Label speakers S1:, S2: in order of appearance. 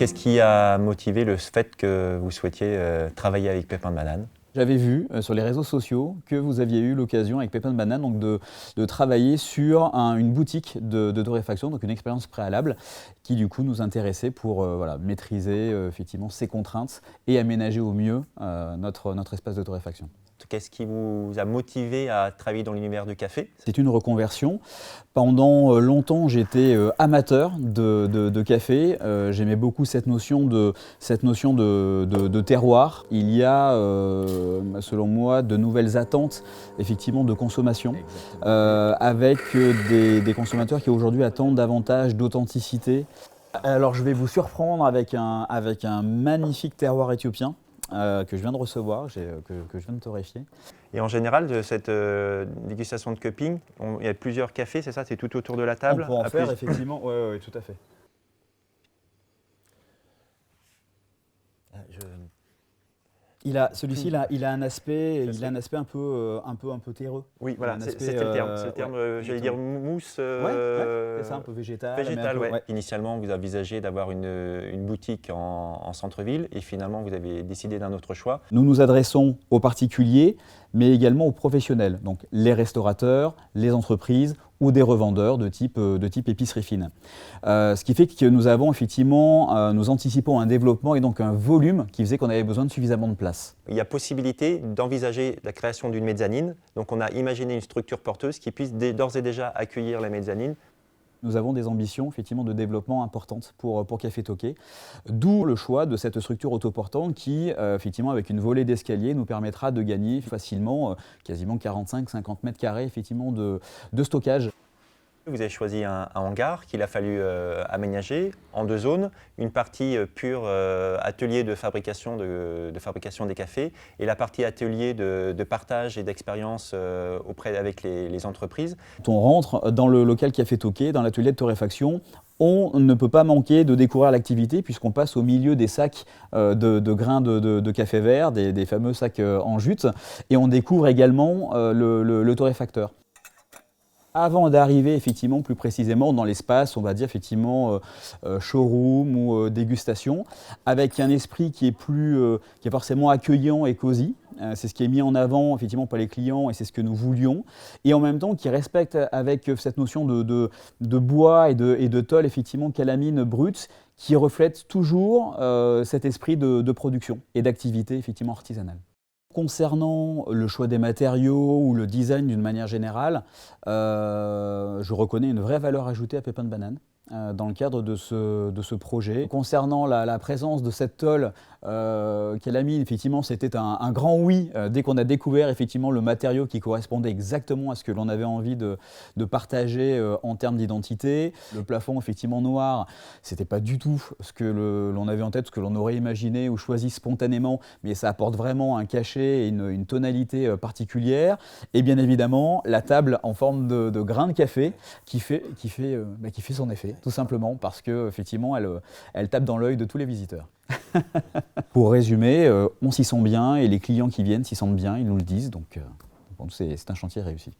S1: Qu'est-ce qui a motivé le fait que vous souhaitiez travailler avec Pépin de Banane?
S2: J'avais vu sur les réseaux sociaux que vous aviez eu l'occasion avec Pépin de Banane donc de travailler sur une boutique de torréfaction, donc une expérience préalable qui du coup nous intéressait pour voilà, maîtriser effectivement ces contraintes et aménager au mieux notre espace de torréfaction.
S1: Qu'est-ce qui vous a motivé à travailler dans l'univers du café?
S2: C'est une reconversion. Pendant longtemps, j'étais amateur de café. J'aimais beaucoup cette notion de terroir. Il y a, selon moi, de nouvelles attentes effectivement de consommation, avec des consommateurs qui aujourd'hui attendent davantage d'authenticité. Alors je vais vous surprendre avec un magnifique terroir éthiopien. Que je viens de recevoir, que je viens de torréfier.
S1: Et en général, de cette dégustation de cupping, il y a plusieurs cafés, c'est ça? C'est tout autour de la table?
S2: On peut en faire, effectivement, oui, tout à fait. Celui-ci, il a un aspect un peu terreux.
S1: Oui, voilà, c'est le terme. C'est le terme, j'allais dire mousse.
S2: C'est ça, un peu végétal.
S1: Végétal, oui. Ouais. Initialement, vous envisagez d'avoir une boutique en centre-ville et finalement, vous avez décidé d'un autre choix.
S2: Nous nous adressons aux particuliers, mais également aux professionnels, donc les restaurateurs, les entreprises ou des revendeurs de type épicerie fine. Ce qui fait que nous avons effectivement, nous anticipons un développement et donc un volume qui faisait qu'on avait besoin de suffisamment de place.
S1: Il y a possibilité d'envisager la création d'une mezzanine. Donc on a imaginé une structure porteuse qui puisse d'ores et déjà accueillir la mezzanine.
S2: Nous avons des ambitions effectivement de développement importantes pour Café Toqué, d'où le choix de cette structure autoportante qui, effectivement, avec une volée d'escalier, nous permettra de gagner facilement quasiment 45-50 mètres carrés effectivement de stockage.
S1: Vous avez choisi un hangar qu'il a fallu aménager en deux zones, une partie pure atelier de fabrication des cafés et la partie atelier de partage et d'expérience avec les entreprises.
S2: Quand on rentre dans le local Café Toqué, dans l'atelier de torréfaction, on ne peut pas manquer de découvrir l'activité puisqu'on passe au milieu des sacs de grains de café vert, des fameux sacs en jute, et on découvre également le torréfacteur. Avant d'arriver effectivement plus précisément dans l'espace, on va dire effectivement showroom ou dégustation, avec un esprit qui est forcément accueillant et cosy. C'est ce qui est mis en avant effectivement par les clients et c'est ce que nous voulions. Et en même temps qui respecte avec cette notion de bois et de tôle effectivement calamine brute qui reflète toujours cet esprit de production et d'activité effectivement artisanale. Concernant le choix des matériaux ou le design d'une manière générale, je reconnais une vraie valeur ajoutée à Pépin de Banane dans le cadre de ce projet. Concernant la présence de cette tôle calamine, effectivement, c'était un grand oui dès qu'on a découvert effectivement le matériau qui correspondait exactement à ce que l'on avait envie de partager en termes d'identité. Le plafond effectivement noir, c'était pas du tout ce que l'on avait en tête, ce que l'on aurait imaginé ou choisi spontanément, mais ça apporte vraiment un cachet et une tonalité particulière. Et bien évidemment, la table en forme de grain de café qui fait son effet. Tout simplement parce qu'effectivement, elle tape dans l'œil de tous les visiteurs. Pour résumer, on s'y sent bien et les clients qui viennent s'y sentent bien, ils nous le disent, donc c'est un chantier réussi.